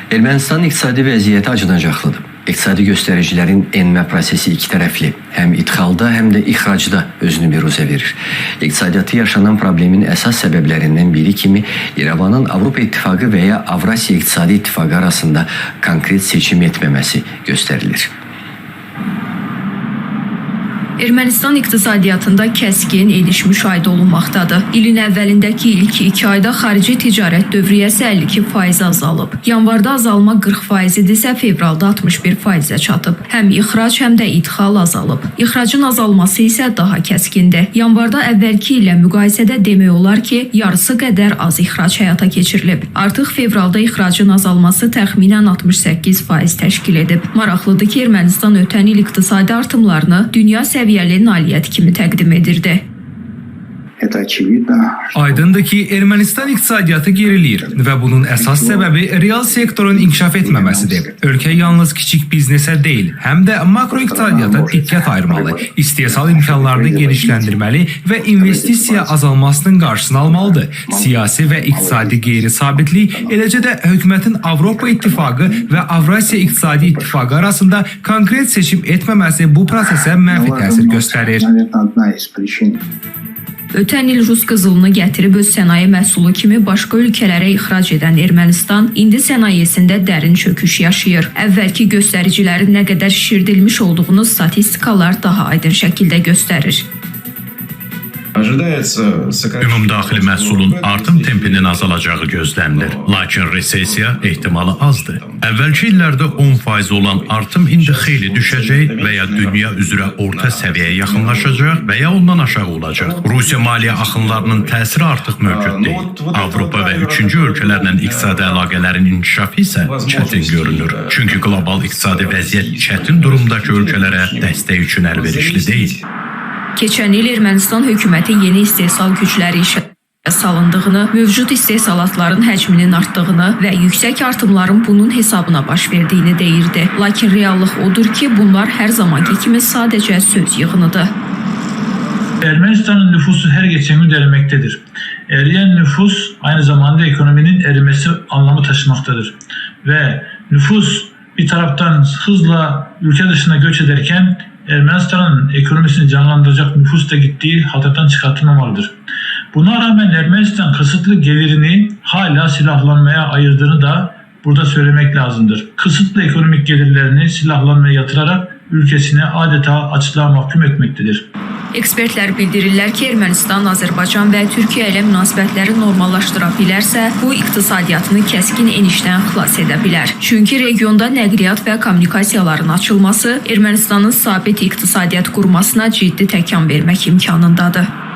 Ermənistanın iqtisadi vəziyyəti acınacaqlıdır. İqtisadi göstəricilərin enmə prosesi iki tərəfli, həm idxalda, həm də ixracda özünü biruzə verir. İqtisadiyyatı yaşanan problemin əsas səbəblərindən biri kimi İrəvanın Avropa İttifaqı və ya Avrasiya İqtisadi İttifaqı arasında konkret seçim etməməsi göstərilir. Ermənistan iqtisadiyyatında kəskin eniş müşahidə olunmaqdadır. İlin əvvəlindəki ilk 2 ayda xarici ticarət dövriyyəsi 52% azalıb. Yanvarda azalma 40% idisə fevralda 61%-ə çatıb. Həm ixrac, həm də idxal azalıb. İxracın azalması isə daha kəskindir. Yanvarda əvvəlki ilə müqayisədə demək olar ki, yarısı qədər az ixrac həyata keçirilib. Artıq fevralda ixracın azalması təxminən 68% təşkil edib. Maraqlıdır ki, Ermənistan ötən il iqtisadi artımlarını dünya səviyyəli nailiyyət kimi təqdim edirdi. Aydındır ki, Ermənistan iqtisadiyyatı geriliyir və bunun əsas səbəbi real sektorun inkişaf etməməsidir. Ölkə yalnız kiçik biznesə deyil, həm də makro iqtisadiyyata diqqət ayırmalı, istehsal imkanlarını genişləndirməli və investisiya azalmasının qarşısını almalıdır. Siyasi və iqtisadi qeyri-sabitlik, eləcə də hökumətin Avropa İttifaqı və Avrasiya İqtisadi İttifaqı arasında konkret seçim etməməsi bu prosesə mənfi təsir göstərir. Ötən il Rus qızılını gətirib öz sənaye məhsulu kimi başqa ölkələrə ixrac edən Ermənistan indi sənayesində dərin çöküş yaşayır. Əvvəlki göstəricilərin nə qədər şişirdilmiş olduğunu statistikalar daha aydın şəkildə göstərir. Ümumdaxili məhsulun artım tempinin azalacağı gözlənilir, lakin resesiya ehtimalı azdır. Əvvəlki illərdə 10% olan artım indi xeyli düşəcək və ya dünya üzrə orta səviyyəyə yaxınlaşacaq və ya ondan aşağı olacaq. Rusiya maliyyə axınlarının təsiri artıq mövcud deyil. Avropa və üçüncü ölkələrlə iqtisadi əlaqələrin inkişafı isə çətin görünür. Çünki qlobal iqtisadi vəziyyət çətin durumdakı ölkələrə dəstək üçün əlverişli deyil. Keçən il Ermənistan hökuməti yeni istehsal gücləri işə salındığını, mövcud istehsalatların həcminin artdığını və yüksək artımların bunun hesabına baş verdiyini deyirdi. Lakin reallıq odur ki, bunlar hər zamanki kimi sadəcə söz yığınıdır. Ermənistanın nüfusu hər geçen gün eriməktedir. Eriyen nüfus aynı zamanda ekonominin erimesi anlamı taşımaktadır. Ve nüfus bir taraftan hızla ülke dışına göç ederken Ermenistan'ın ekonomisini canlandıracak nüfus da gittiği hatırdan çıkartılmamalıdır. Buna rağmen Ermenistan kısıtlı gelirini hala silahlanmaya ayırdığını da burada söylemek lazımdır. Kısıtlı ekonomik gelirlerini silahlanmaya yatırarak ülkesini adeta açlığa mahkum etmektedir. Ekspertlər bildirirlər ki, Ermənistan, Azərbaycan və Türkiyə ilə münasibətləri normallaşdıra bilərsə, bu iqtisadiyyatını kəskin enişdən xilas edə bilər. Çünki regionda nəqliyyat və kommunikasiyaların açılması Ermənistanın sabit iqtisadiyyat qurmasına ciddi təkan vermək imkanındadır.